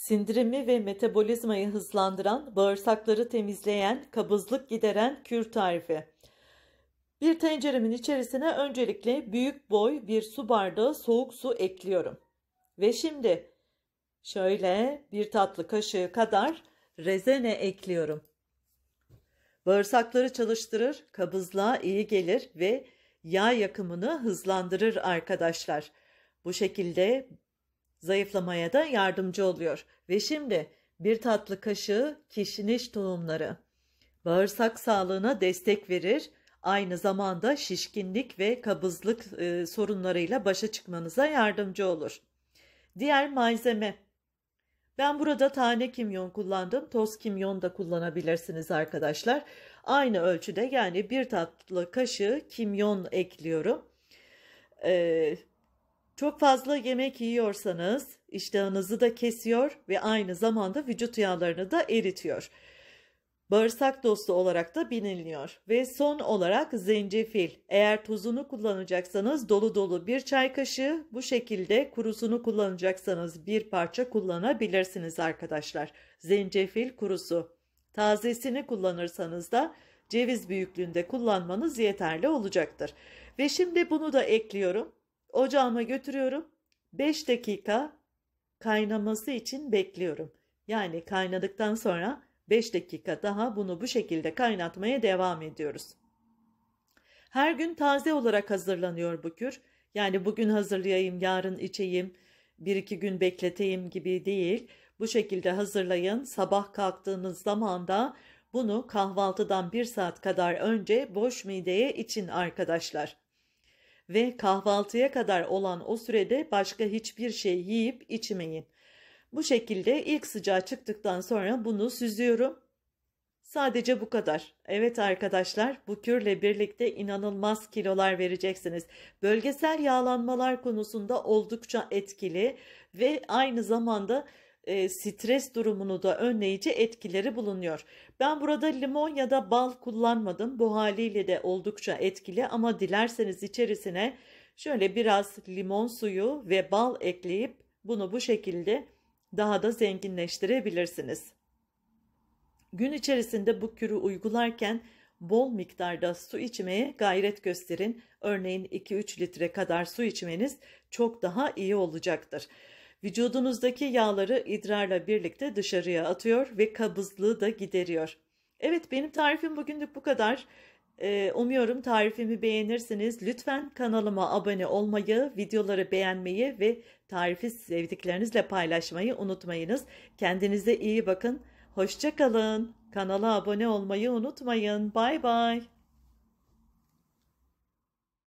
Sindirimi ve metabolizmayı hızlandıran, bağırsakları temizleyen, kabızlık gideren kür tarifi. Bir tenceremin içerisine öncelikle büyük boy bir su bardağı soğuk su ekliyorum. Ve şimdi şöyle bir tatlı kaşığı kadar rezene ekliyorum. Bağırsakları çalıştırır, kabızlığa iyi gelir ve yağ yakımını hızlandırır arkadaşlar. Bu şekilde zayıflamaya da yardımcı oluyor. Ve şimdi bir tatlı kaşığı kişniş tohumları. Bağırsak sağlığına destek verir. Aynı zamanda şişkinlik ve kabızlık sorunlarıyla başa çıkmanıza yardımcı olur. Diğer malzeme. Ben burada tane kimyon kullandım. Toz kimyon da kullanabilirsiniz arkadaşlar. Aynı ölçüde yani bir tatlı kaşığı kimyon ekliyorum. Çok fazla yemek yiyorsanız iştahınızı da kesiyor ve aynı zamanda vücut yağlarını da eritiyor. Bağırsak dostu olarak da biliniyor. Ve son olarak zencefil. Eğer tozunu kullanacaksanız dolu dolu bir çay kaşığı, bu şekilde kurusunu kullanacaksanız bir parça kullanabilirsiniz arkadaşlar. Zencefil kurusu. Tazesini kullanırsanız da ceviz büyüklüğünde kullanmanız yeterli olacaktır. Ve şimdi bunu da ekliyorum. Ocağıma götürüyorum. 5 dakika kaynaması için bekliyorum. Yani kaynadıktan sonra 5 dakika daha bunu bu şekilde kaynatmaya devam ediyoruz. Her gün taze olarak hazırlanıyor bu kür. Yani bugün hazırlayayım, yarın içeyim, 1-2 gün bekleteyim gibi değil. Bu şekilde hazırlayın. Sabah kalktığınız zaman da bunu kahvaltıdan 1 saat kadar önce boş mideye için arkadaşlar. Ve kahvaltıya kadar olan o sürede başka hiçbir şey yiyip içmeyin. Bu şekilde ilk sıcağı çıktıktan sonra bunu süzüyorum. Sadece bu kadar. Evet arkadaşlar, bu kürle birlikte inanılmaz kilolar vereceksiniz. Bölgesel yağlanmalar konusunda oldukça etkili ve aynı zamanda stres durumunu da önleyici etkileri bulunuyor. Ben burada limon ya da bal kullanmadım. Bu haliyle de oldukça etkili ama dilerseniz içerisine şöyle biraz limon suyu ve bal ekleyip bunu bu şekilde daha da zenginleştirebilirsiniz. Gün içerisinde bu kürü uygularken bol miktarda su içmeye gayret gösterin. Örneğin 2-3 litre kadar su içmeniz çok daha iyi olacaktır. Vücudunuzdaki yağları idrarla birlikte dışarıya atıyor ve kabızlığı da gideriyor. Evet, benim tarifim bugünlük bu kadar. Umuyorum tarifimi beğenirsiniz. Lütfen kanalıma abone olmayı, videoları beğenmeyi ve tarifi sevdiklerinizle paylaşmayı unutmayınız. Kendinize iyi bakın. Hoşça kalın. Kanala abone olmayı unutmayın. Bay bay.